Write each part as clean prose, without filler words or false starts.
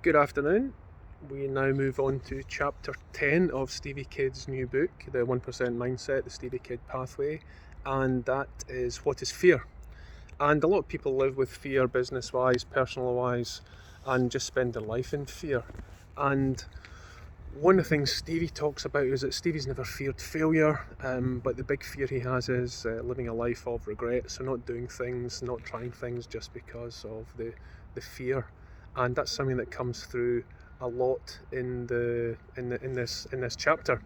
Good afternoon. We now move on to chapter 10 of Stevie Kidd's new book, The 1% Mindset, the Stevie Kidd Pathway, and that is what is fear. And a lot of people live with fear, business-wise, personal-wise, and just spend their life in fear. And one of the things Stevie talks about is that Stevie's never feared failure, but the big fear he has is living a life of regret, so not doing things, not trying things just because of the fear. And that's something that comes through a lot in this chapter.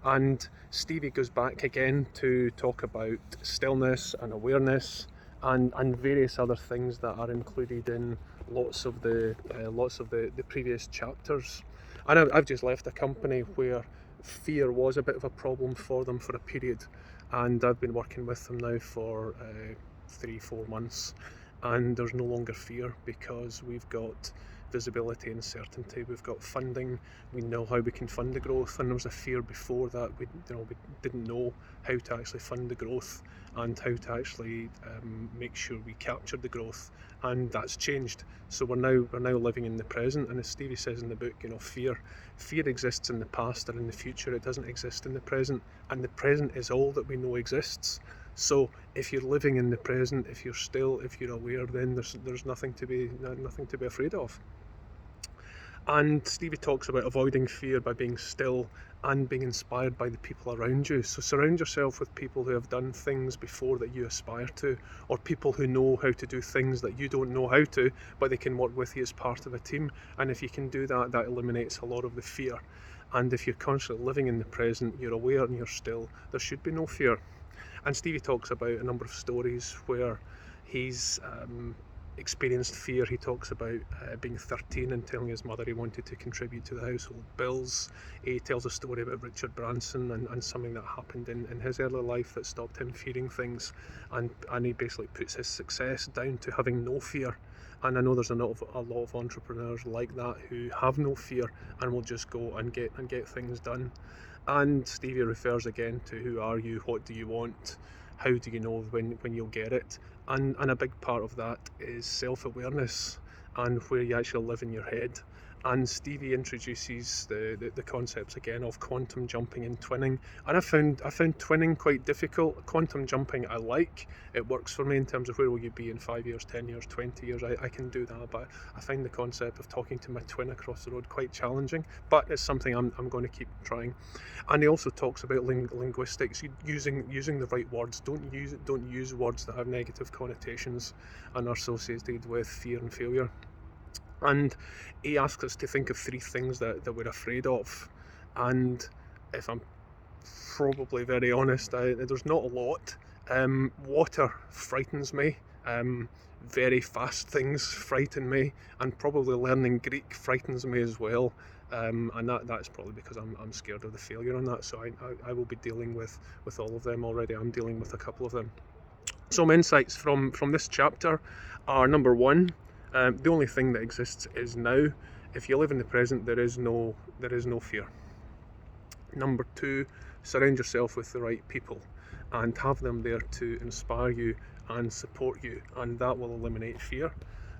And Stevie goes back again to talk about stillness and awareness and various other things that are included in lots of the previous chapters. And I've just left a company where fear was a bit of a problem for them for a period, and I've been working with them now for 3-4 months, and there's no longer fear because we've got visibility and certainty, we've got funding, we know how we can fund the growth. And there was a fear before that we didn't know how to actually fund the growth and how to actually make sure we captured the growth, and that's changed. So we're now living in the present, and as Stevie says in the book, fear exists in the past or in the future. It doesn't exist in the present, and the present is all that we know exists. So if you're living in the present, if you're aware, then there's nothing to be afraid of. And Stevie talks about avoiding fear by being still and being inspired by the people around you. So surround yourself with people who have done things before that you aspire to, or people who know how to do things that you don't know how to, but they can work with you as part of a team. And if you can do that, that eliminates a lot of the fear. And if you're constantly living in the present, you're aware and you're still, there should be no fear. And Stevie talks about a number of stories where he's experienced fear. He talks about being 13 and telling his mother he wanted to contribute to the household bills. He tells a story about Richard Branson and something that happened in his early life that stopped him fearing things, and he basically puts his success down to having no fear. And I know there's a lot of entrepreneurs like that who have no fear and will just go and get things done. And Stevie refers again to who are you, what do you want, how do you know when you'll get it, and a big part of that is self-awareness and where you actually live in your head. And Stevie introduces the concepts again of quantum jumping and twinning, and I found twinning quite difficult. Quantum jumping I like, it works for me in terms of where will you be in 5 years, 10 years, 20 years. I can do that, but I find the concept of talking to my twin across the road quite challenging, but it's something I'm going to keep trying. And he also talks about linguistics, using the right words. Don't use words that have negative connotations and are associated with fear and failure. And he asks us to think of 3 things that we're afraid of. And if I'm probably very honest, there's not a lot. Water frightens me. Very fast things frighten me, and probably learning Greek frightens me as well. And that's probably because I'm scared of the failure on that. So I will be dealing with all of them already. I'm dealing with a couple of them. Some insights from this chapter are: number 1, the only thing that exists is now. If you live in the present, there is no fear. Number 2, surround yourself with the right people and have them there to inspire you and support you, and that will eliminate fear.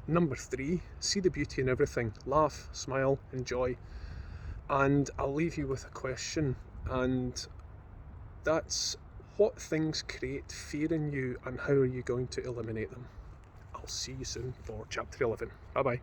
Number 3, see the beauty in everything. Laugh, smile, enjoy. And I'll leave you with a question, and that's: what things create fear in you, and how are you going to eliminate them? I'll see you soon for chapter 11. Bye bye.